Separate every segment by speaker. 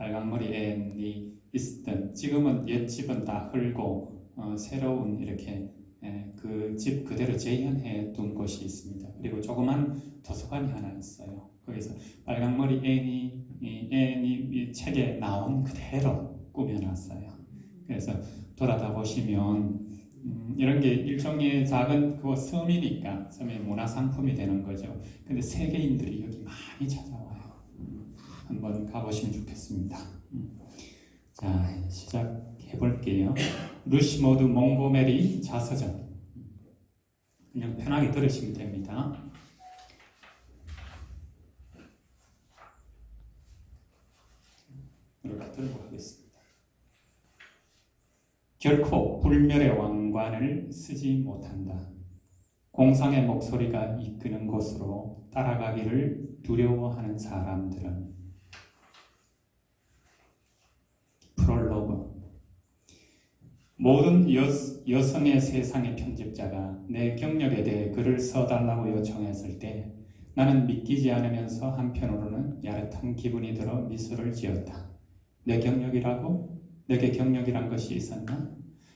Speaker 1: 빨강머리 앤이 있었던, 지금은 옛집은 다 헐고 새로운 이렇게 그 집 그대로 재현해 둔 곳이 있습니다. 그리고 조그만 도서관이 하나 있어요. 거기서 빨강머리 앤이 책에 나온 그대로 꾸며놨어요. 그래서 돌아다 보시면 이런 게 일종의 작은 그 섬이니까 섬의 문화상품이 되는 거죠. 근데 세계인들이 여기 많이 찾아와요. 한번 가보시면 좋겠습니다. 자, 시작해 볼게요. 루시모드 몽고메리 자서전. 그냥 편하게 들으시면 됩니다. 이렇게 들고 하겠습니다. 결코 불멸의 왕관을 쓰지 못한다. 공상의 목소리가 이끄는 곳으로 따라가기를 두려워하는 사람들은. 프롤로그. 모든 여성의 세상의 편집자가 내 경력에 대해 글을 써달라고 요청했을 때 나는 믿기지 않으면서 한편으로는 야릇한 기분이 들어 미소를 지었다. 내 경력이라고? 내게 경력이란 것이 있었나?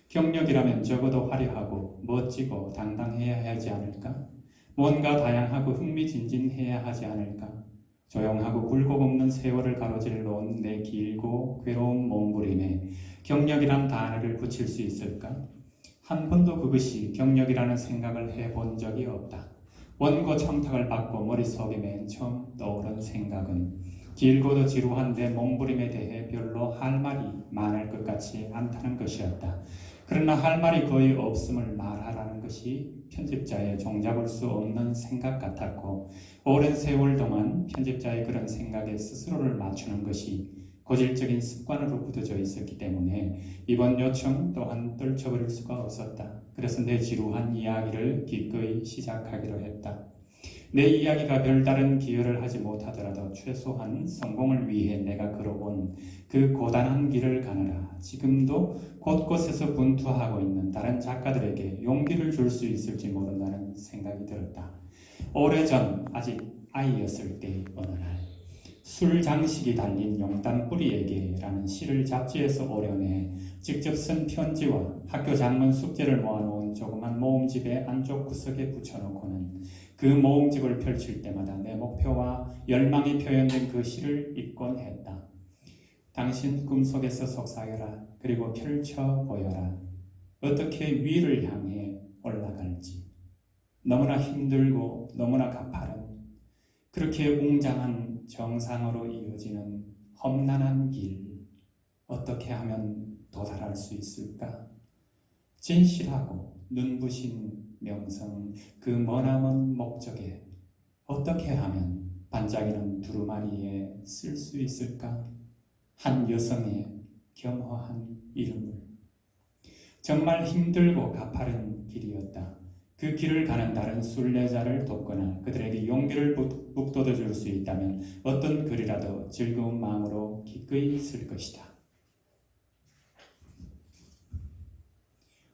Speaker 1: 경력이라면 적어도 화려하고 멋지고 당당해야 하지 않을까? 뭔가 다양하고 흥미진진해야 하지 않을까? 조용하고 굴곡 없는 세월을 가로질러 온 내 길고 괴로운 몸부림에 경력이란 단어를 붙일 수 있을까? 한 번도 그것이 경력이라는 생각을 해본 적이 없다. 원고 청탁을 받고 머릿속에 맨 처음 떠오른 생각은 길고도 지루한 내 몸부림에 대해 별로 할 말이 많을 것 같지 않다는 것이었다. 그러나 할 말이 거의 없음을 말하라는 것이 편집자의 종잡을 수 없는 생각 같았고, 오랜 세월 동안 편집자의 그런 생각에 스스로를 맞추는 것이 고질적인 습관으로 굳어져 있었기 때문에 이번 요청 또한 떨쳐버릴 수가 없었다. 그래서 내 지루한 이야기를 기꺼이 시작하기로 했다. 내 이야기가 별다른 기여를 하지 못하더라도 최소한 성공을 위해 내가 걸어온 그 고단한 길을 가느라 지금도 곳곳에서 분투하고 있는 다른 작가들에게 용기를 줄 수 있을지 모른다는 생각이 들었다. 오래전 아직 아이였을 때의 어느 날, 술 장식이 달린 용단 뿌리에게라는 시를 잡지에서 오려내 직접 쓴 편지와 학교 장문 숙제를 모아놓은 조그만 모음집의 안쪽 구석에 붙여놓고는 그 모음집을 펼칠 때마다 내 목표와 열망이 표현된 그 시를 읽곤 했다. 당신 꿈속에서 속삭여라. 그리고 펼쳐 보여라. 어떻게 위를 향해 올라갈지. 너무나 힘들고 너무나 가파른, 그렇게 웅장한 정상으로 이어지는 험난한 길, 어떻게 하면 도달할 수 있을까? 진실하고 눈부신 명성, 그 머나먼 목적에 어떻게 하면 반짝이는 두루마리에 쓸 수 있을까? 한 여성의 겸허한 이름을. 정말 힘들고 가파른 길이었다. 그 길을 가는 다른 순례자를 돕거나 그들에게 용기를 북돋워 줄 수 있다면 어떤 글이라도 즐거운 마음으로 기꺼이 쓸 것이다.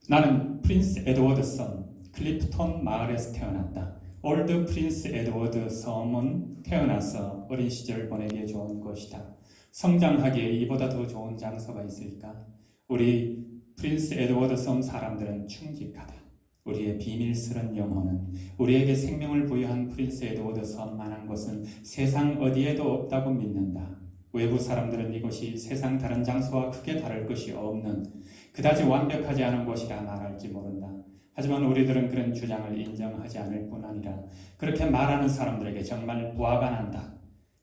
Speaker 1: 나는 프린스 에드워드 섬 클리프톤 마을에서 태어났다. 올드 프린스 에드워드 섬은 태어나서 어린 시절 보내기에 좋은 곳이다. 성장하기에 이보다 더 좋은 장소가 있을까? 우리 프린스 에드워드 섬 사람들은 충직하다. 우리의 비밀스런 영혼은, 우리에게 생명을 부여한 프린스 에드워드 섬만한 곳은 세상 어디에도 없다고 믿는다. 외부 사람들은 이곳이 세상 다른 장소와 크게 다를 것이 없는, 그다지 완벽하지 않은 곳이라 말할지 모른다. 하지만 우리들은 그런 주장을 인정하지 않을 뿐 아니라 그렇게 말하는 사람들에게 정말 부하가 난다.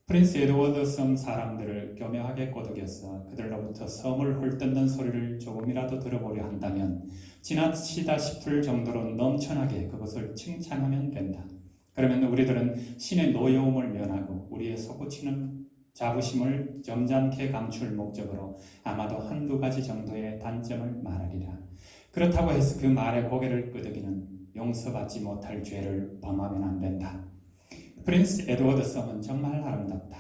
Speaker 1: 프린스 에드워드 섬 사람들을 교묘하게 꼬드겨서 그들로부터 섬을 헐뜯는 소리를 조금이라도 들어보려 한다면 지나치다 싶을 정도로 넘쳐나게 그것을 칭찬하면 된다. 그러면 우리들은 신의 노여움을 면하고 우리의 솟구치는 자부심을 점잖게 감출 목적으로 아마도 한두 가지 정도의 단점을 말하리라. 그렇다고 해서 그 말에 고개를 끄덕이는 용서받지 못할 죄를 범하면 안 된다. 프린스 에드워드 섬은 정말 아름답다.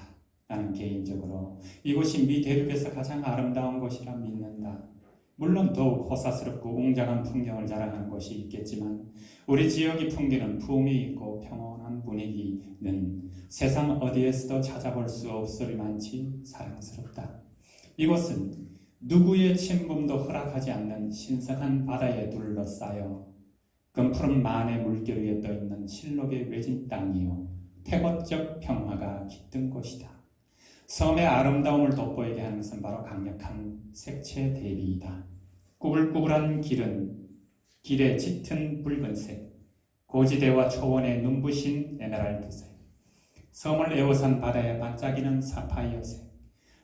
Speaker 1: 나는 개인적으로 이곳이 미 대륙에서 가장 아름다운 곳이라 믿는다. 물론 더욱 호사스럽고 웅장한 풍경을 자랑하는 곳이 있겠지만 우리 지역이 풍기는 품위 있고 평온한 분위기는 세상 어디에서도 찾아볼 수 없으리만치 사랑스럽다. 이곳은 누구의 침범도 허락하지 않는 신성한 바다에 둘러싸여 금푸른 만의 물결 위에 떠있는 실록의 외진 땅이요 태고적 평화가 깃든 곳이다. 섬의 아름다움을 돋보이게 하는 것은 바로 강력한 색채 대비이다. 꾸불꾸불한 길의 짙은 붉은색, 고지대와 초원의 눈부신 에메랄드색, 섬을 에워싼 바다에 반짝이는 사파이어색,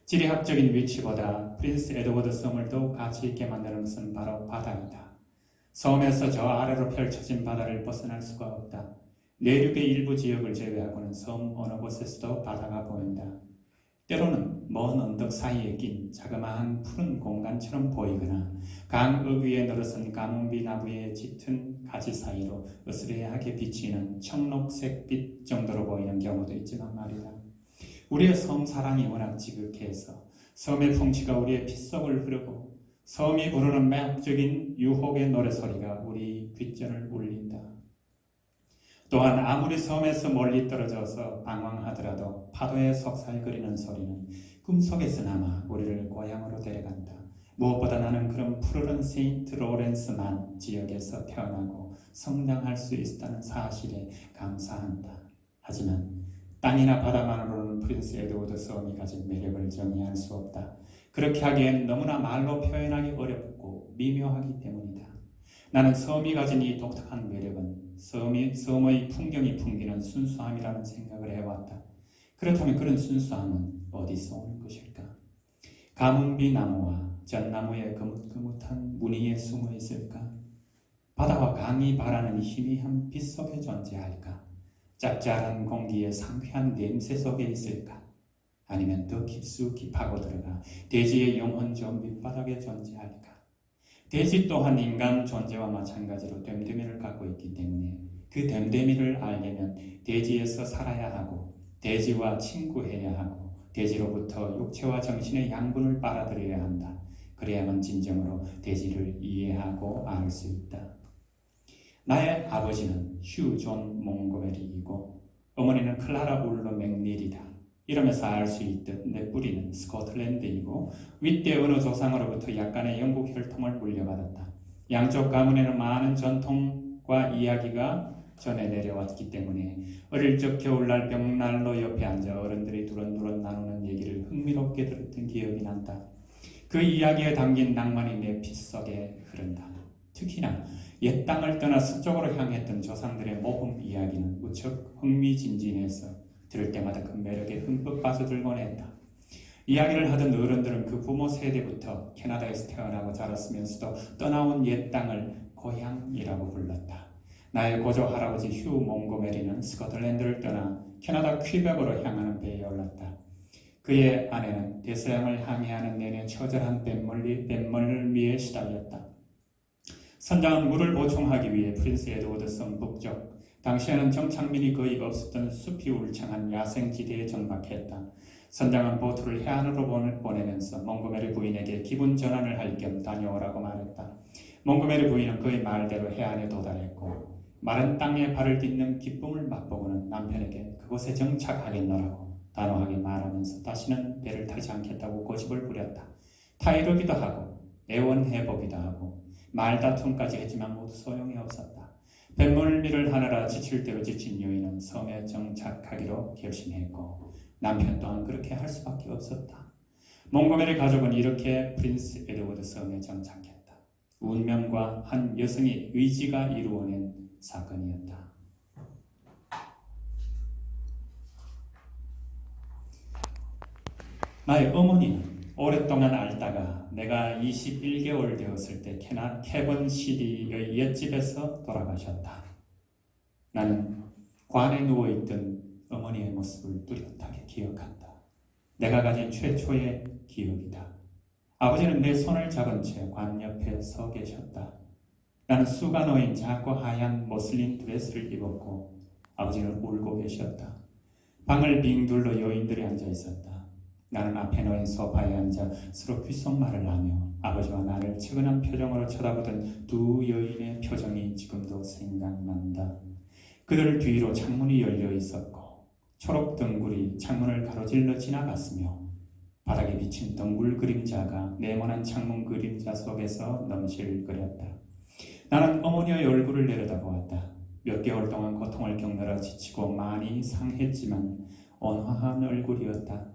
Speaker 1: 지리학적인 위치보다 프린스 에드워드 섬을 더욱 가치 있게 만드는 것은 바로 바다이다. 섬에서 저 아래로 펼쳐진 바다를 벗어날 수가 없다. 내륙의 일부 지역을 제외하고는 섬 어느 곳에서도 바다가 보인다. 때로는 먼 언덕 사이에 낀 자그마한 푸른 공간처럼 보이거나 강읍 위에 늘어선 가뭄비 나무의 짙은 가지 사이로 으스레하게 비치는 청록색 빛 정도로 보이는 경우도 있지만 말이다. 우리의 섬 사랑이 워낙 지극해서 섬의 풍치가 우리의 핏속을 흐르고 섬이 부르는 매혹적인 유혹의 노래소리가 우리 귓전을 울린다. 또한 아무리 섬에서 멀리 떨어져서 방황하더라도 파도에 속살거리는 소리는 꿈속에서나마 우리를 고향으로 데려간다. 무엇보다 나는 그런 푸르른 세인트 로렌스만 지역에서 태어나고 성장할 수 있다는 사실에 감사한다. 하지만 땅이나 바다만으로는 프린스 에드워드 섬이 가진 매력을 정의할 수 없다. 그렇게 하기엔 너무나 말로 표현하기 어렵고 미묘하기 때문이다. 나는 섬이 가진 이 독특한 매력은 섬의 풍경이 풍기는 순수함이라는 생각을 해왔다. 그렇다면 그런 순수함은 어디서 오는 것일까? 가뭄비 나무와 전나무의 거뭇거뭇한 무늬에 숨어 있을까? 바다와 강이 발하는 희미한 빛 속에 존재할까? 짭짤한 공기의 상쾌한 냄새 속에 있을까? 아니면 더 깊숙이 파고들어가 대지의 영혼 저 밑바닥에 존재할까? 대지 또한 인간 존재와 마찬가지로 됨됨이를 갖고 있기 때문에 그 됨됨이를 알려면 대지에서 살아야 하고 대지와 친구해야 하고 대지로부터 육체와 정신의 양분을 빨아들여야 한다. 그래야만 진정으로 대지를 이해하고 알 수 있다. 나의 아버지는 휴 존 몽고메리이고 어머니는 클라라 울러 맥닐이다. 이러면서 알 수 있듯 내 뿌리는 스코틀랜드이고 윗대 어느 조상으로부터 약간의 영국 혈통을 물려받았다. 양쪽 가문에는 많은 전통과 이야기가 전해 내려왔기 때문에 어릴 적 겨울날 벽난로 옆에 앉아 어른들이 두런두런 나누는 얘기를 흥미롭게 들었던 기억이 난다. 그 이야기에 담긴 낭만이 내 피 속에 흐른다. 특히나 옛 땅을 떠나 서쪽으로 향했던 조상들의 모험 이야기는 무척 흥미진진해서 들을 때마다 그 매력에 흠뻑 빠져들곤 했다. 이야기를 하던 어른들은 그 부모 세대부터 캐나다에서 태어나고 자랐으면서도 떠나온 옛 땅을 고향이라고 불렀다. 나의 고조 할아버지 휴 몽고메리는 스코틀랜드를 떠나 캐나다 퀴벡으로 향하는 배에 올랐다. 그의 아내는 대서양을 항해하는 내내 처절한 뱃멀 위에 시달렸다. 선장은 물을 보충하기 위해 프린스 에드워드 섬 북쪽, 당시에는 정착민이 거의 없었던 숲이 울창한 야생지대에 정박했다. 선장은 보트를 해안으로 보내면서 몽고메리 부인에게 기분 전환을 할 겸 다녀오라고 말했다. 몽고메리 부인은 그의 말대로 해안에 도달했고 마른 땅에 발을 딛는 기쁨을 맛보고는 남편에게 그곳에 정착하겠노라고 단호하게 말하면서 다시는 배를 타지 않겠다고 고집을 부렸다. 타이르기도 하고 애원해보기도 하고 말다툼까지 했지만 모두 소용이 없었다. 뱃멀미를 하느라 지칠 대로 지친 여인은 섬에 정착하기로 결심했고 남편 또한 그렇게 할 수밖에 없었다. 몽고메리 가족은 이렇게 프린스 에드워드 섬에 정착했다. 운명과 한 여성의 의지가 이루어낸 사건이었다. 나의 어머니는 오랫동안 알다가 내가 21개월 되었을 때 캐번 시디의 옛집에서 돌아가셨다. 나는 관에 누워있던 어머니의 모습을 뚜렷하게 기억한다. 내가 가진 최초의 기억이다. 아버지는 내 손을 잡은 채 관 옆에 서 계셨다. 나는 수가 놓인 작고 하얀 모슬린 드레스를 입었고 아버지는 울고 계셨다. 방을 빙 둘러 여인들이 앉아 있었다. 나는 앞에 놓인 소파에 앉아 서로 귓속말을 하며 아버지와 나를 측은한 표정으로 쳐다보던 두 여인의 표정이 지금도 생각난다. 그들 뒤로 창문이 열려 있었고 초록 등굴이 창문을 가로질러 지나갔으며 바닥에 비친 덩굴 그림자가 네모난 창문 그림자 속에서 넘실거렸다. 나는 어머니의 얼굴을 내려다보았다. 몇 개월 동안 고통을 겪느라 지치고 많이 상했지만 온화한 얼굴이었다.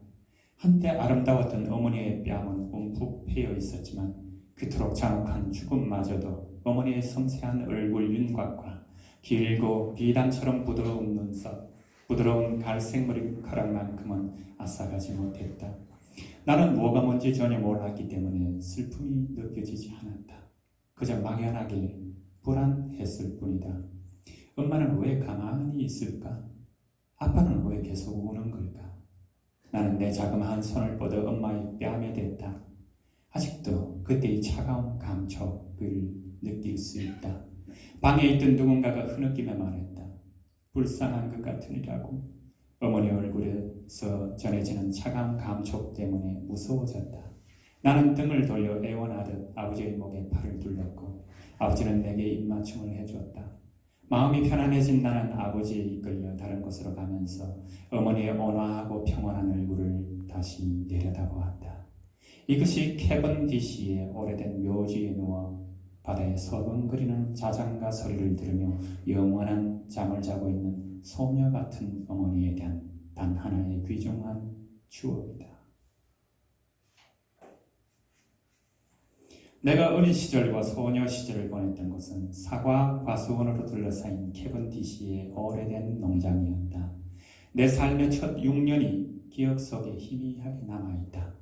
Speaker 1: 한때 아름다웠던 어머니의 뺨은 움푹 패여 있었지만 그토록 잔혹한 죽음마저도 어머니의 섬세한 얼굴 윤곽과 길고 비단처럼 부드러운 눈썹, 부드러운 갈색 머리카락만큼은 앗아가지 못했다. 나는 뭐가 뭔지 전혀 몰랐기 때문에 슬픔이 느껴지지 않았다. 그저 막연하게 불안했을 뿐이다. 엄마는 왜 가만히 있을까? 아빠는 왜 계속 우는 걸까? 나는 내 자그마한 손을 뻗어 엄마의 뺨에 댔다. 아직도 그때의 차가운 감촉을 느낄 수 있다. 방에 있던 누군가가 흐느끼며 말했다. 불쌍한 것 같으니라고. 어머니 얼굴에서 전해지는 차가운 감촉 때문에 무서워졌다. 나는 등을 돌려 애원하듯 아버지의 목에 팔을 둘렀고 아버지는 내게 입맞춤을 해주었다. 마음이 편안해진 나는 아버지에 이끌려 다른 곳으로 가면서 어머니의 온화하고 평온한 얼굴을 다시 내려다보았다. 이것이 캐번디시의 오래된 묘지에 누워 바다에 서성거리는 자장가 소리를 들으며 영원한 잠을 자고 있는 소녀 같은 어머니에 대한 단 하나의 귀중한 추억이다. 내가 어린 시절과 소녀 시절을 보냈던 곳은 사과 과수원으로 둘러싸인 캐번디시의 오래된 농장이었다. 내 삶의 첫 6년이 기억 속에 희미하게 남아있다.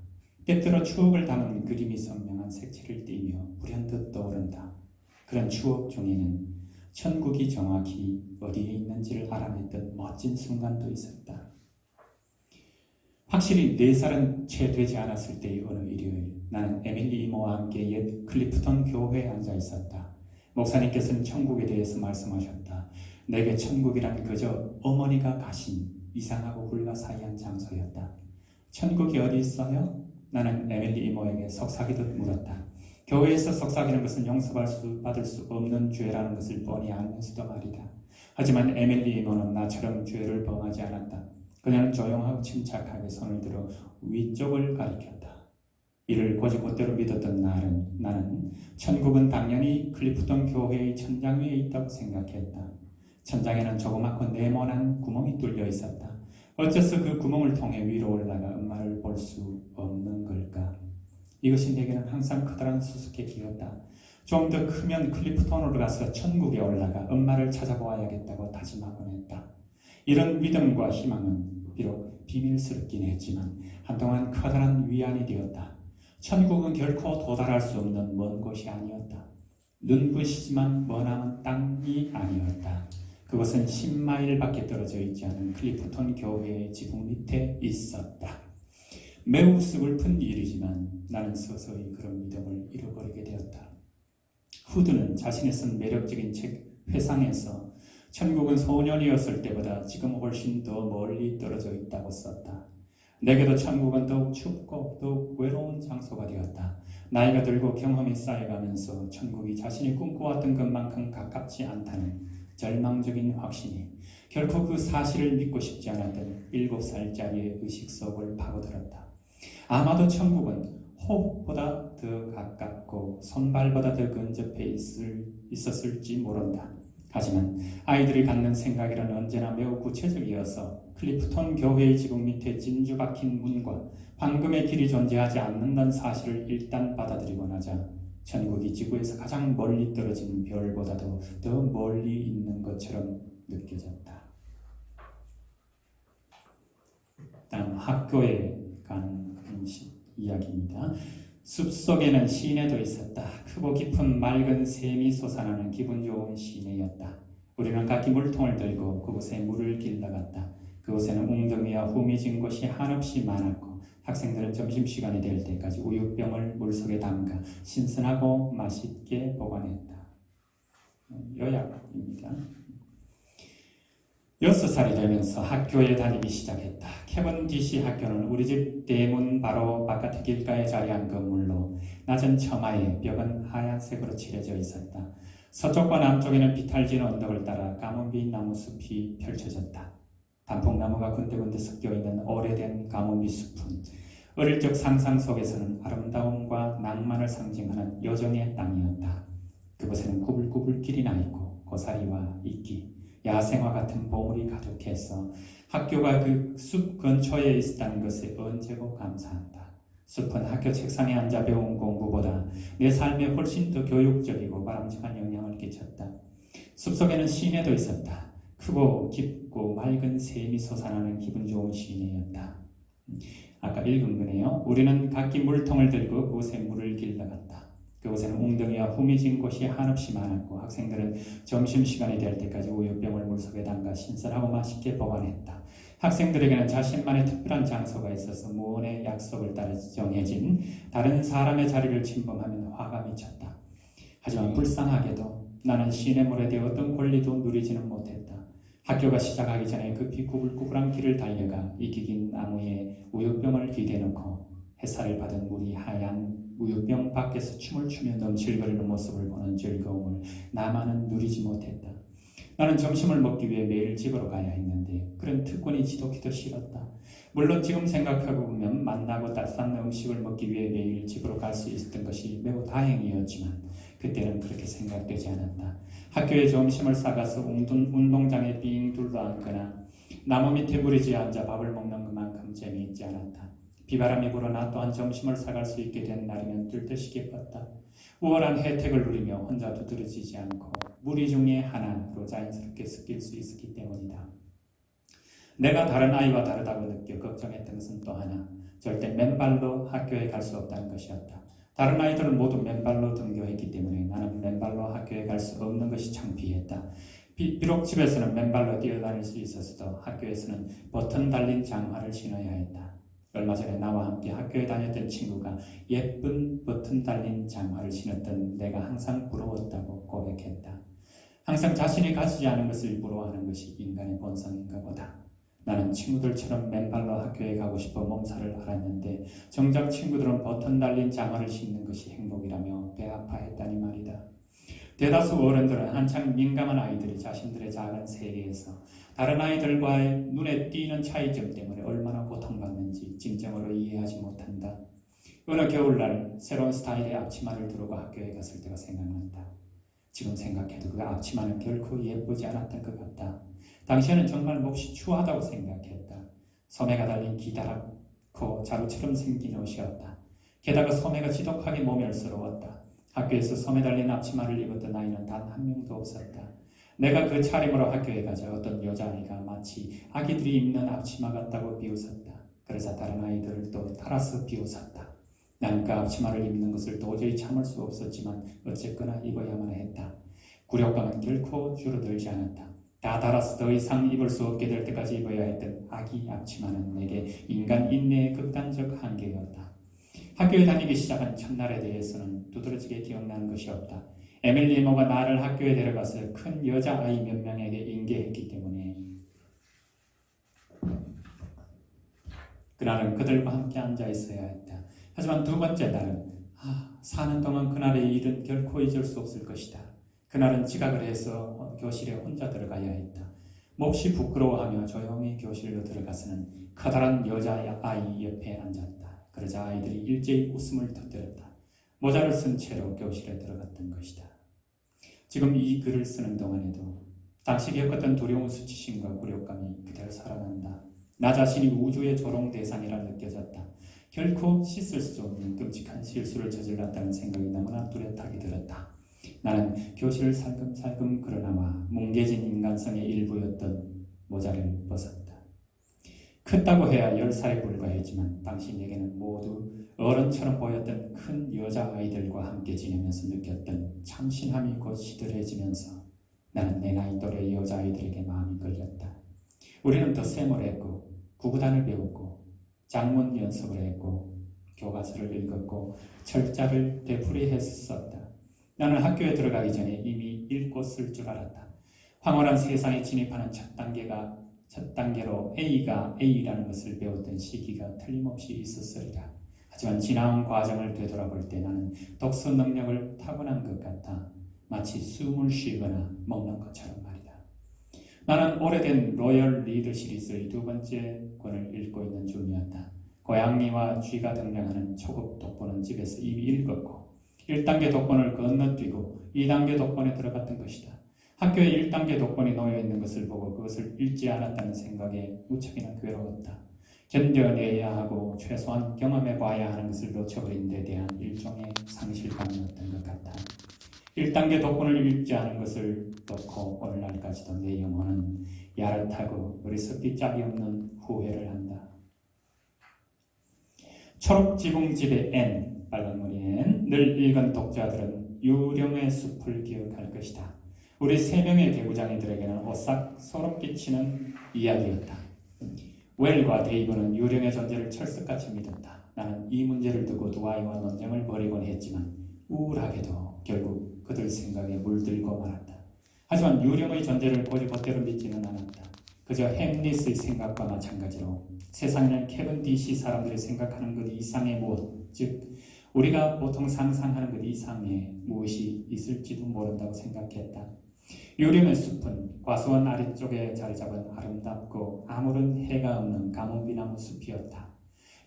Speaker 1: 때때로 추억을 담은 그림이 선명한 색채를 띠며 불현듯 떠오른다. 그런 추억 중에는 천국이 정확히 어디에 있는지를 알아냈던 멋진 순간도 있었다. 확실히 4살은 채 되지 않았을 때의 어느 일요일, 나는 에밀리 이모와 함께 옛 클리프턴 교회에 앉아 있었다. 목사님께서는 천국에 대해서 말씀하셨다. 내게 천국이란 그저 어머니가 가신 이상하고 불가사의한 장소였다. 천국이 어디 있어요? 나는 에밀리 이모에게 속삭이듯 물었다. 교회에서 속삭이는 것은 용서받을 수 없는 죄라는 것을 뻔히 알면서도 말이다. 하지만 에밀리 이모는 나처럼 죄를 범하지 않았다. 그녀는 조용하고 침착하게 손을 들어 위쪽을 가리켰다. 이를 곧이곧대로 믿었던 나는 천국은 당연히 클리프턴 교회의 천장 위에 있다고 생각했다. 천장에는 조그맣고 네모난 구멍이 뚫려 있었다. 어째서 그 구멍을 통해 위로 올라가 엄마를 볼 수 없는 걸까? 이것이 내게는 항상 커다란 수수께끼였다. 좀 더 크면 클리프톤으로 가서 천국에 올라가 엄마를 찾아보아야겠다고 다짐하곤 했다. 이런 믿음과 희망은 비록 비밀스럽긴 했지만 한동안 커다란 위안이 되었다. 천국은 결코 도달할 수 없는 먼 곳이 아니었다. 눈부시지만 머나먼 땅이 아니었다. 그것은 10마일밖에 떨어져 있지 않은 클리프톤 교회의 지붕 밑에 있었다. 매우 슬픈 일이지만 나는 서서히 그런 믿음을 잃어버리게 되었다. 후드는 자신이 쓴 매력적인 책 회상에서 천국은 소년이었을 때보다 지금 훨씬 더 멀리 떨어져 있다고 썼다. 내게도 천국은 더욱 춥고 더욱 외로운 장소가 되었다. 나이가 들고 경험이 쌓여가면서 천국이 자신이 꿈꿔왔던 것만큼 가깝지 않다는 절망적인 확신이 결코 그 사실을 믿고 싶지 않았던 7살짜리의 의식 속을 파고들었다. 아마도 천국은 호흡보다 더 가깝고 손발보다 더 근접해 있었을지 모른다. 하지만 아이들이 갖는 생각이란 언제나 매우 구체적이어서 클리프톤 교회의 지붕 밑에 진주 박힌 문과 황금의 길이 존재하지 않는다는 사실을 일단 받아들이고 나자 천국이 지구에서 가장 멀리 떨어진 별보다도 더 멀리 있는 것처럼 느껴졌다. 다음 학교에 가는 이야기입니다. 숲속에는 시내도 있었다. 크고 깊은 맑은 샘이 솟아나는 기분 좋은 시내였다. 우리는 각기 물통을 들고 그곳에 물을 길러갔다. 그곳에는 웅덩이와 후미진 곳이 한없이 많았고 학생들은 점심시간이 될 때까지 우유병을 물속에 담가 신선하고 맛있게 보관했다. 요약입니다. 6살이 되면서 학교에 다니기 시작했다. 캐번디시 학교는 우리 집 대문 바로 바깥의 길가에 자리한 건물로 낮은 처마에 벽은 하얀색으로 칠해져 있었다. 서쪽과 남쪽에는 비탈진 언덕을 따라 가뭄비 나무 숲이 펼쳐졌다. 단풍나무가 군데군데 섞여있는 오래된 가뭄비 숲은 어릴 적 상상 속에서는 아름다움과 낭만을 상징하는 여정의 땅이었다. 그곳에는 구불구불 길이 나 있고 고사리와 이끼, 야생화 같은 보물이 가득해서 학교가 그 숲 근처에 있었다는 것에 언제고 감사한다. 숲은 학교 책상에 앉아 배운 공부보다 내 삶에 훨씬 더 교육적이고 바람직한 영향을 끼쳤다. 숲속에는 시내도 있었다. 크고 깊고 맑은 샘이 솟아나는 기분 좋은 시내였다. 아까 읽은 거네요. 우리는 각기 물통을 들고 그곳에 물을 길러갔다. 그곳에는 웅덩이와 후미진 곳이 한없이 많았고 학생들은 점심시간이 될 때까지 우유병을 물속에 담가 신선하고 맛있게 보관했다. 학생들에게는 자신만의 특별한 장소가 있어서 무언의 약속을 따라 정해진 다른 사람의 자리를 침범하면 화가 미쳤다. 하지만 불쌍하게도 나는 시냇물에 대해 어떤 권리도 누리지는 못했다. 학교가 시작하기 전에 급히 구불구불한 길을 달려가 이기긴 나무에 우유병을 기대놓고 햇살을 받은 물이 하얀 우유병 밖에서 춤을 추며 넘실거리는 모습을 보는 즐거움을 나만은 누리지 못했다. 나는 점심을 먹기 위해 매일 집으로 가야 했는데 그런 특권이 지독히도 싫었다. 물론 지금 생각하고 보면 만나고 따뜻한 음식을 먹기 위해 매일 집으로 갈 수 있었던 것이 매우 다행이었지만 그때는 그렇게 생각되지 않았다. 학교에 점심을 싸가서 운동장에 빙 둘러앉거나 나무 밑에 무리지어 앉아 밥을 먹는 것만큼 재미있지 않았다. 비바람이 불어 나 또한 점심을 사갈 수 있게 된 날이면 뜰듯이 기뻤다. 우월한 혜택을 누리며 혼자 두드러지지 않고 무리 중에 하나로 자연스럽게 섞일 수 있었기 때문이다. 내가 다른 아이와 다르다고 느껴 걱정했던 것은 또 하나, 절대 맨발로 학교에 갈 수 없다는 것이었다. 다른 아이들은 모두 맨발로 등교했기 때문에 나는 맨발로 학교에 갈 수 없는 것이 창피했다. 비록 집에서는 맨발로 뛰어다닐 수 있었어도 학교에서는 버튼 달린 장화를 신어야 했다. 얼마 전에 나와 함께 학교에 다녔던 친구가 예쁜 버튼 달린 장화를 신었던 내가 항상 부러웠다고 고백했다. 항상 자신이 가지지 않은 것을 부러워하는 것이 인간의 본성인가 보다. 나는 친구들처럼 맨발로 학교에 가고 싶어 몸살을 앓았는데 정작 친구들은 버튼 달린 장화를 신는 것이 행복이라며 배 아파했다니 말이다. 대다수 어른들은 한창 민감한 아이들이 자신들의 작은 세계에서 다른 아이들과의 눈에 띄는 차이점 때문에 얼마나 고통받는지 진정으로 이해하지 못한다. 어느 겨울날 새로운 스타일의 앞치마를 두르고 학교에 갔을 때가 생각난다. 지금 생각해도 그 앞치마는 결코 예쁘지 않았던 것 같다. 당시에는 정말 몹시 추하다고 생각했다. 소매가 달린 기다랗고 자루처럼 생긴 옷이었다. 게다가 소매가 지독하게 모멸스러웠다. 학교에서 소매 달린 앞치마를 입었던 아이는 단 한 명도 없었다. 내가 그 차림으로 학교에 가자 어떤 여자아이가 마치 아기들이 입는 앞치마 같다고 비웃었다. 그러자 다른 아이들을 또 따라서 비웃었다. 나는 그 앞치마를 입는 것을 도저히 참을 수 없었지만 어쨌거나 입어야만 했다. 굴욕감은 결코 줄어들지 않았다. 다 달아서 더 이상 입을 수 없게 될 때까지 입어야 했던 아기 앞치마는 내게 인간 인내의 극단적 한계였다. 학교에 다니기 시작한 첫날에 대해서는 두드러지게 기억나는 것이 없다. 에밀리 이모가 나를 학교에 데려가서 큰 여자아이 몇 명에게 인계했기 때문에 그날은 그들과 함께 앉아 있어야 했다. 하지만 두 번째 날은 사는 동안 그날의 일은 결코 잊을 수 없을 것이다. 그날은 지각을 해서 교실에 혼자 들어가야 했다. 몹시 부끄러워하며 조용히 교실로 들어가서는 커다란 여자아이 옆에 앉았다. 그러자 아이들이 일제히 웃음을 터뜨렸다. 모자를 쓴 채로 교실에 들어갔던 것이다. 지금 이 글을 쓰는 동안에도 당시 겪었던 두려운 수치심과 굴욕감이 그대로 살아난다. 나 자신이 우주의 조롱 대상이라 느껴졌다. 결코 씻을 수 없는 끔찍한 실수를 저질렀다는 생각이 너무나 뚜렷하게 들었다. 나는 교실을 살금살금 걸어나와 뭉개진 인간성의 일부였던 모자를 벗었다. 컸다고 해야 10살에 불과했지만 당신에게는 모두 어른처럼 보였던 큰 여자아이들과 함께 지내면서 느꼈던 참신함이 곧 시들해지면서 나는 내 나이 또래 여자아이들에게 마음이 끌렸다. 우리는 덧셈을 했고 구구단을 배웠고 작문 연습을 했고 교과서를 읽었고 철자를 되풀이했었다. 나는 학교에 들어가기 전에 이미 읽고 쓸 줄 알았다. 황홀한 세상에 진입하는 첫 단계로 A가 A라는 것을 배웠던 시기가 틀림없이 있었으리라. 하지만 지나온 과정을 되돌아볼 때 나는 독서 능력을 타고난 것 같아 마치 숨을 쉬거나 먹는 것처럼 말이다. 나는 오래된 로열 리드 시리즈의 두 번째 권을 읽고 있는 중이었다. 고양이와 쥐가 등장하는 초급 독본은 집에서 이미 읽었고 1단계 독본을 건너뛰고 2단계 독본에 들어갔던 것이다. 학교에 1단계 독본이 놓여있는 것을 보고 그것을 읽지 않았다는 생각에 무척이나 괴로웠다. 견뎌내야 하고 최소한 경험해봐야 하는 것을 놓쳐버린 데 대한 일종의 상실감이었던 것 같다. 1단계 독본을 읽지 않은 것을 놓고 오늘날까지도 내 영혼은 야릇하고 어리석기 짝이 없는 후회를 한다. 초록 지붕집의 N, 빨간머리 N, 늘 읽은 독자들은 유령의 숲을 기억할 것이다. 우리 3명의 개구장이들에게는 오싹 소름 끼치는 이야기였다. 웰과 데이브는 유령의 존재를 철석같이 믿었다. 나는 이 문제를 두고 두 아이와 논쟁을 벌이곤 했지만 우울하게도 결국 그들 생각에 물들고 말았다. 하지만 유령의 존재를 곧이곧대로 믿지는 않았다. 그저 햄릿의 생각과 마찬가지로 세상에는 캐븐디시 사람들이 생각하는 것 이상의 무엇, 즉 우리가 보통 상상하는 것 이상의 무엇이 있을지도 모른다고 생각했다. 유령의 숲은 과수원 아래쪽에 자리 잡은 아름답고 아무런 해가 없는 가뭄비나무 숲이었다.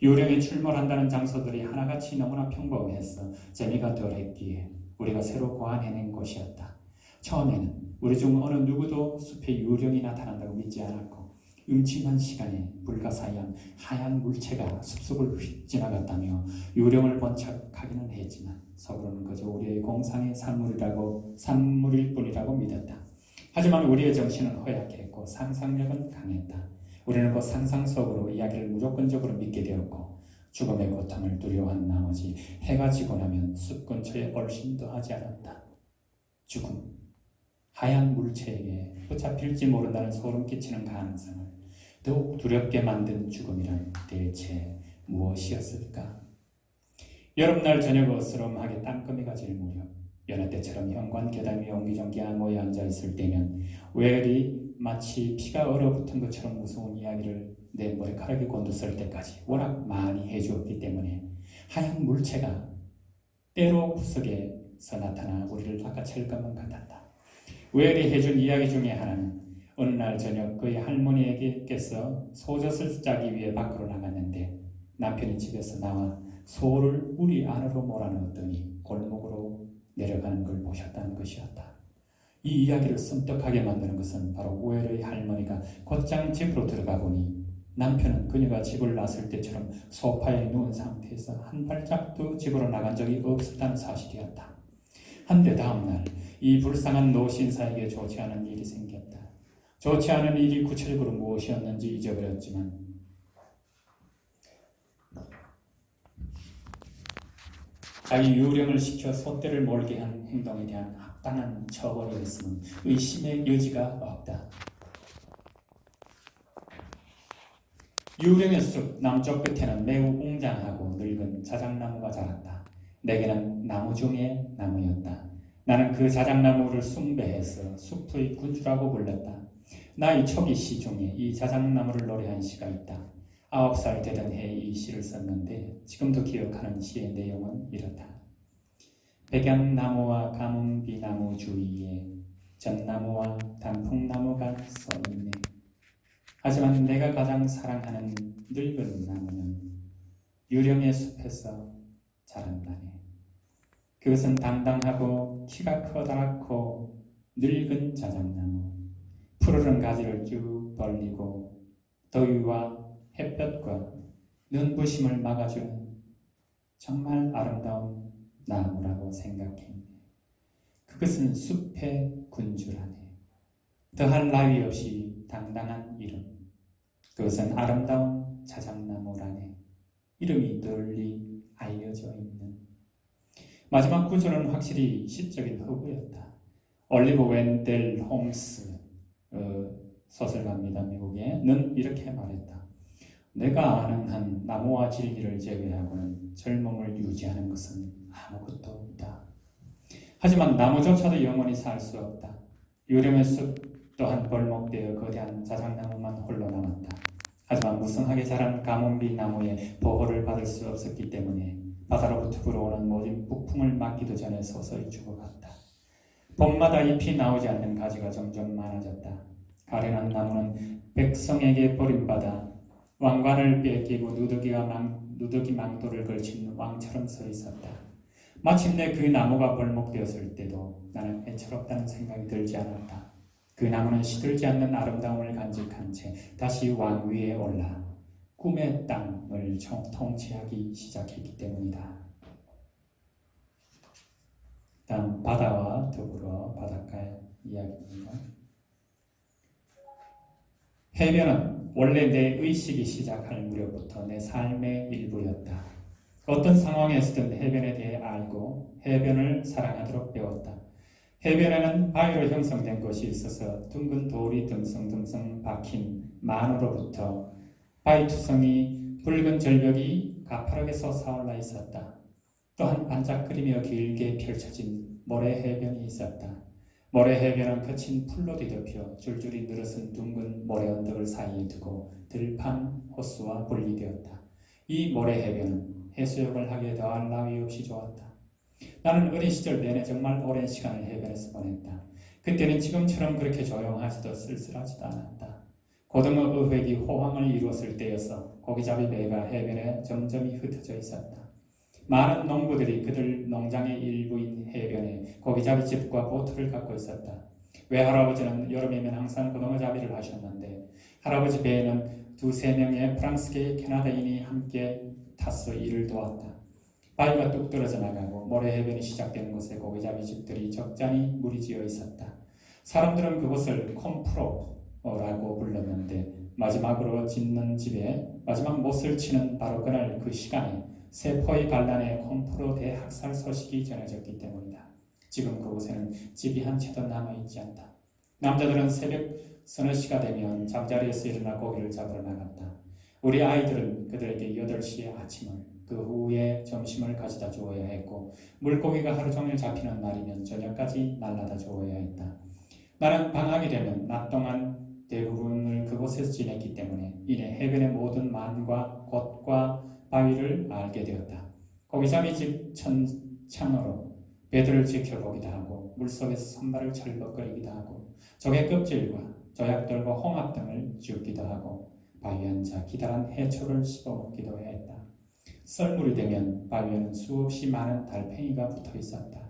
Speaker 1: 유령이 출몰한다는 장소들이 하나같이 너무나 평범해서 재미가 덜했기에 우리가 새로 고안해낸 곳이었다. 처음에는 우리 중 어느 누구도 숲에 유령이 나타난다고 믿지 않았고 음침한 시간에 불가사의한 하얀 물체가 숲속을 휙 지나갔다며 유령을 본 척하기는 했지만 속으로는 그저 우리의 공상의 산물일 뿐이라고 믿었다. 하지만 우리의 정신은 허약했고 상상력은 강했다. 우리는 그 상상 속으로 이야기를 무조건적으로 믿게 되었고 죽음의 고통을 두려워한 나머지 해가 지고 나면 숲 근처에 얼씬도 하지 않았다. 죽음, 하얀 물체에게 붙잡힐지 모른다는 소름 끼치는 가능성을 더욱 두렵게 만든 죽음이란 대체 무엇이었을까? 여름날 저녁 어스름하게 땅거미가 질 무렵 여느 때처럼 현관 계단 위에 옹기종기 모여 앉아있을 때면 웰이 마치 피가 얼어붙은 것처럼 무서운 이야기를 내 머리카락이 곤두설 때까지 워낙 많이 해주었기 때문에 하얀 물체가 때로 구석에서 나타나 우리를 낚아챌 것만 같았다. 웰이 해준 이야기 중에 하나는 어느 날 저녁 그의 할머니에게서 소젖을 짜기 위해 밖으로 나갔는데 남편이 집에서 나와 소를 우리 안으로 몰아넣었더니 골목으로 내려가는 걸 보셨다는 것이었다. 이 이야기를 섬뜩하게 만드는 것은 바로 웰의 할머니가 곧장 집으로 들어가 보니 남편은 그녀가 집을 나설 때처럼 소파에 누운 상태에서 한 발짝도 집으로 나간 적이 없었다는 사실이었다. 한데 다음날 이 불쌍한 노신사에게 좋지 않은 일이 생겼다. 좋지 않은 일이 구체적으로 무엇이었는지 잊어버렸지만 자기 유령을 시켜 소떼를 몰게 한 행동에 대한 합당한 처벌이었으면 의심의 여지가 없다. 유령의 숲 남쪽 끝에는 매우 웅장하고 늙은 자작나무가 자랐다. 내게는 나무 중의 나무였다. 나는 그 자작나무를 숭배해서 숲의 군주라고 불렀다. 나의 초기 시 중에 이 자작나무를 노래한 시가 있다. 9살 되던 해에 이 시를 썼는데 지금도 기억하는 시의 내용은 이렇다. 백양나무와 가뭄비나무 주위에 전나무와 단풍나무가 쏘있네. 하지만 내가 가장 사랑하는 늙은 나무는 유령의 숲에서 자란다네. 그것은 당당하고 키가 커다랗고 늙은 자작나무. 푸르른 가지를 쭉 벌리고 더위와 햇볕과 눈부심을 막아주는 정말 아름다운 나무라고 생각했네. 그것은 숲의 군주라네. 더할 나위 없이 당당한 이름. 그것은 아름다운 자작나무라네. 이름이 널리 알려져 있는. 마지막 구절은 확실히 시적인 허구였다. 올리버 웬델 홈스 소설가입니다. 미국에는 이렇게 말했다. 내가 아는 한 나무와 진리를 제외하고는 젊음을 유지하는 것은 아무것도 없다. 하지만 나무조차도 영원히 살 수 없다. 유령의 숲 또한 벌목되어 거대한 자작나무만 홀로 남았다. 하지만 무성하게 자란 가뭄비 나무의 보호를 받을 수 없었기 때문에 바다로부터 불어오는 모든 북풍을 막기도 전에 서서히 죽어갔다. 봄마다 잎이 나오지 않는 가지가 점점 많아졌다. 가련한 나무는 백성에게 버림받아 왕관을 빼끼고 누더기 망토를 걸친 왕처럼 서 있었다. 마침내 그 나무가 벌목되었을 때도 나는 애처롭다는 생각이 들지 않았다. 그 나무는 시들지 않는 아름다움을 간직한 채 다시 왕 위에 올라 꿈의 땅을 통치하기 시작했기 때문이다. 다음 바다와 더불어 바닷가 이야기입니다. 해변은 원래 내 의식이 시작할 무렵부터 내 삶의 일부였다. 어떤 상황에서든 해변에 대해 알고 해변을 사랑하도록 배웠다. 해변에는 바위로 형성된 것이 있어서 둥근 돌이 듬성듬성 박힌 만으로부터 바위 투성이 붉은 절벽이 가파르게 솟아올라 있었다. 또한 반짝거리며 길게 펼쳐진 모래 해변이 있었다. 모래 해변은 거친 풀로 뒤덮여 줄줄이 늘어선 둥근 모래 언덕을 사이에 두고 들판 호수와 분리되었다. 이 모래 해변은 해수욕을 하기에 더할 나위 없이 좋았다. 나는 어린 시절 내내 정말 오랜 시간을 해변에서 보냈다. 그때는 지금처럼 그렇게 조용하지도 쓸쓸하지도 않았다. 고등어 어획이 호황을 이루었을 때여서 고기잡이 배가 해변에 점점이 흩어져 있었다. 많은 농부들이 그들 농장의 일부인 해변에 고기잡이집과 보트를 갖고 있었다. 외할아버지는 여름이면 항상 고등어잡이를 하셨는데 할아버지 배에는 2-3명의 프랑스계 캐나다인이 함께 타서 일을 도왔다. 바위가 뚝 떨어져 나가고 모래 해변이 시작되는 곳에 고기잡이집들이 적잖이 무리지어 있었다. 사람들은 그곳을 콤프로라고 불렀는데 마지막으로 짓는 집에 마지막 못을 치는 바로 그날 그 시간에 세포의 반란에 콤프로 대학살 소식이 전해졌기 때문이다. 지금 그곳에는 집이 한 채도 남아있지 않다. 남자들은 새벽 서너 시가 되면 잠자리에서 일어나 고기를 잡으러 나갔다. 우리 아이들은 그들에게 8시에 아침을 그 후에 점심을 가져다 주어야 했고 물고기가 하루 종일 잡히는 날이면 저녁까지 날라다 주어야 했다. 나는 방학이 되면 낮 동안 대부분을 그곳에서 지냈기 때문에 이내 해변의 모든 만과 곳과 바위를 알게 되었다. 고기잡이 집 천창으로 배들을 지켜보기도 하고 물속에서 선발을 철벅거리기도 하고 조개 껍질과 조약돌과 홍합 등을 줍기도 하고 바위에 앉아 기다란 해초를 씹어먹기도 했다. 썰물이 되면 바위에는 수없이 많은 달팽이가 붙어 있었다.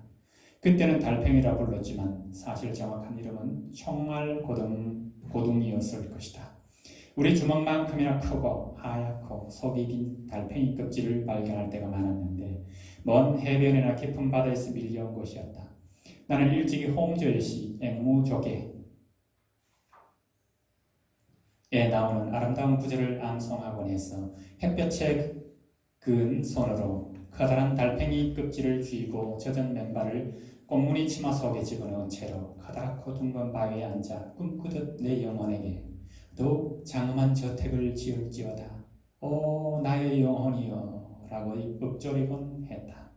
Speaker 1: 그때는 달팽이라 불렀지만 사실 정확한 이름은 총알고둥이였을 것이다. 우리 주먹만큼이나 크고 하얗고 속이 긴 달팽이 껍질을 발견할 때가 많았는데 먼 해변이나 깊은 바다에서 밀려온 것이었다. 나는 일찍이 홍조의 앵무조개에 나오는 아름다운 구절을 암송하곤 해서 햇볕에 그은 손으로 커다란 달팽이 껍질을 쥐고 젖은 맨발을 꽃무늬 치마 속에 집어넣은 채로 커다랗고 둥근 바위에 앉아 꿈꾸듯 내 영혼에게 더욱 장엄한 저택을 지을지어다. 오 나의 영혼이여 라고 읊조리곤 했다.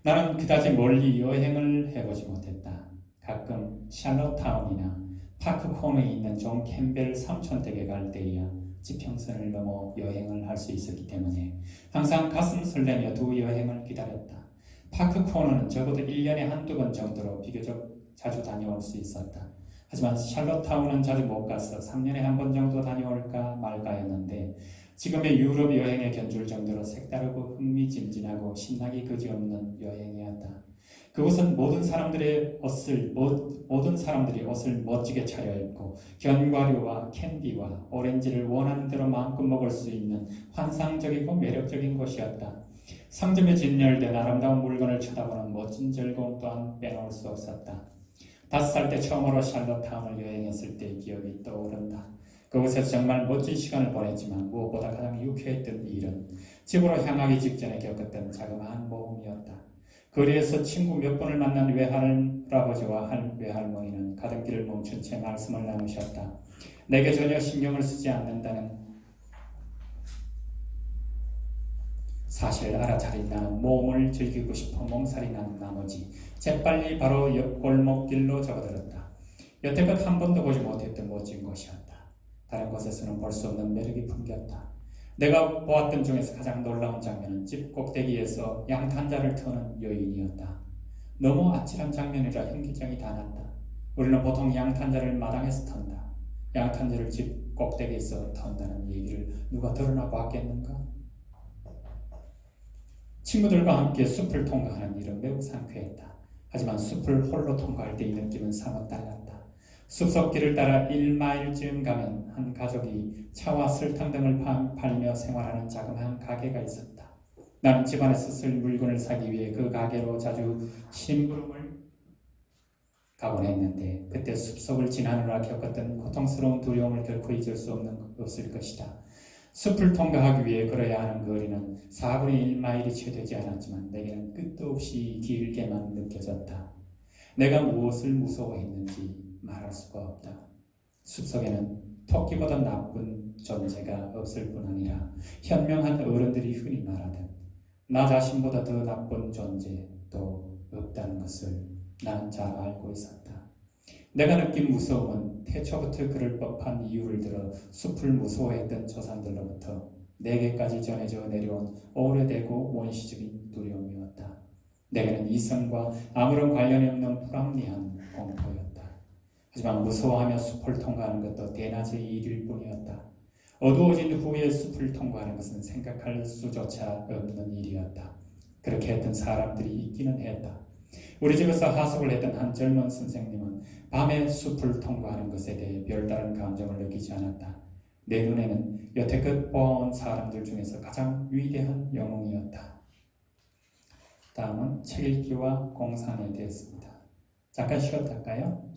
Speaker 1: 나는 그다지 멀리 여행을 해보지 못했다. 가끔 샬롯타운이나 파크코너에 있는 존 캠벨 삼촌댁에 갈 때야 지평선을 넘어 여행을 할 수 있었기 때문에 항상 가슴 설레며 두 여행을 기다렸다. 파크코너는 적어도 1년에 한두 번 정도로 비교적 자주 다녀올 수 있었다. 하지만 샬롯타운은 자주 못 가서 3년에 한 번 정도 다녀올까 말까였는데 지금의 유럽 여행에 견줄 정도로 색다르고 흥미진진하고 신나기 그지없는 여행이었다. 그곳은 모든 사람들이 옷을 멋지게 차려입고 견과류와 캔디와 오렌지를 원하는 대로 마음껏 먹을 수 있는 환상적이고 매력적인 곳이었다. 상점에 진열된 아름다운 물건을 쳐다보는 멋진 즐거움 또한 빼놓을 수 없었다. 5살 때 처음으로 샬롯타운을 여행했을 때의 기억이 떠오른다. 그곳에서 정말 멋진 시간을 보냈지만 무엇보다 가장 유쾌했던 일은 집으로 향하기 직전에 겪었던 자그마한 모험이었다. 거리에서 친구 몇 번을 만난 외할아버지와 외할머니는 가던 길을 멈춘 채 말씀을 나누셨다. 내게 전혀 신경을 쓰지 않는다는 사실을 알아차린 나는 모험을 즐기고 싶어 몸살이 난 나머지 재빨리 바로 옆 골목길로 접어들었다. 여태껏 한 번도 보지 못했던 멋진 곳이었다. 다른 곳에서는 볼 수 없는 매력이 풍겼다. 내가 보았던 중에서 가장 놀라운 장면은 집 꼭대기에서 양탄자를 터는 여인이었다. 너무 아찔한 장면이라 현기증이 다 났다. 우리는 보통 양탄자를 마당에서 턴다. 양탄자를 집 꼭대기에서 턴다는 얘기를 누가 들으나 봤겠는가? 친구들과 함께 숲을 통과하는 일은 매우 상쾌했다. 하지만 숲을 홀로 통과할 때 이 느낌은 사뭇 달랐다. 숲속길을 따라 1마일쯤 가면 한 가족이 차와 설탕 등을 팔며 생활하는 자그마한 가게가 있었다. 나는 집안에서 쓸 물건을 사기 위해 그 가게로 자주 심부름을 가곤 했는데 그때 숲속을 지나느라 겪었던 고통스러운 두려움을 결코 잊을 수 없을 것이다. 숲을 통과하기 위해 걸어야 하는 거리는 4분의 1마일이 채 되지 않았지만 내게는 끝도 없이 길게만 느껴졌다. 내가 무엇을 무서워했는지 말할 수가 없다. 숲속에는 토끼보다 나쁜 존재가 없을 뿐 아니라 현명한 어른들이 흔히 말하듯 나 자신보다 더 나쁜 존재도 없다는 것을 나는 잘 알고 있었다. 내가 느낀 무서움은 태초부터 그럴 법한 이유를 들어 숲을 무서워했던 조상들로부터 내게까지 전해져 내려온 오래되고 원시적인 두려움이었다. 내게는 이성과 아무런 관련이 없는 불합리한 공포였다. 하지만 무서워하며 숲을 통과하는 것도 대낮의 일일 뿐이었다. 어두워진 후에 숲을 통과하는 것은 생각할 수조차 없는 일이었다. 그렇게 했던 사람들이 있기는 했다. 우리 집에서 하숙을 했던 한 젊은 선생님은 밤에 숲을 통과하는 것에 대해 별다른 감정을 느끼지 않았다. 내 눈에는 여태껏 본 사람들 중에서 가장 위대한 영웅이었다. 다음은 책 읽기와 공상에 대해서입니다. 잠깐 쉬었다 할까요?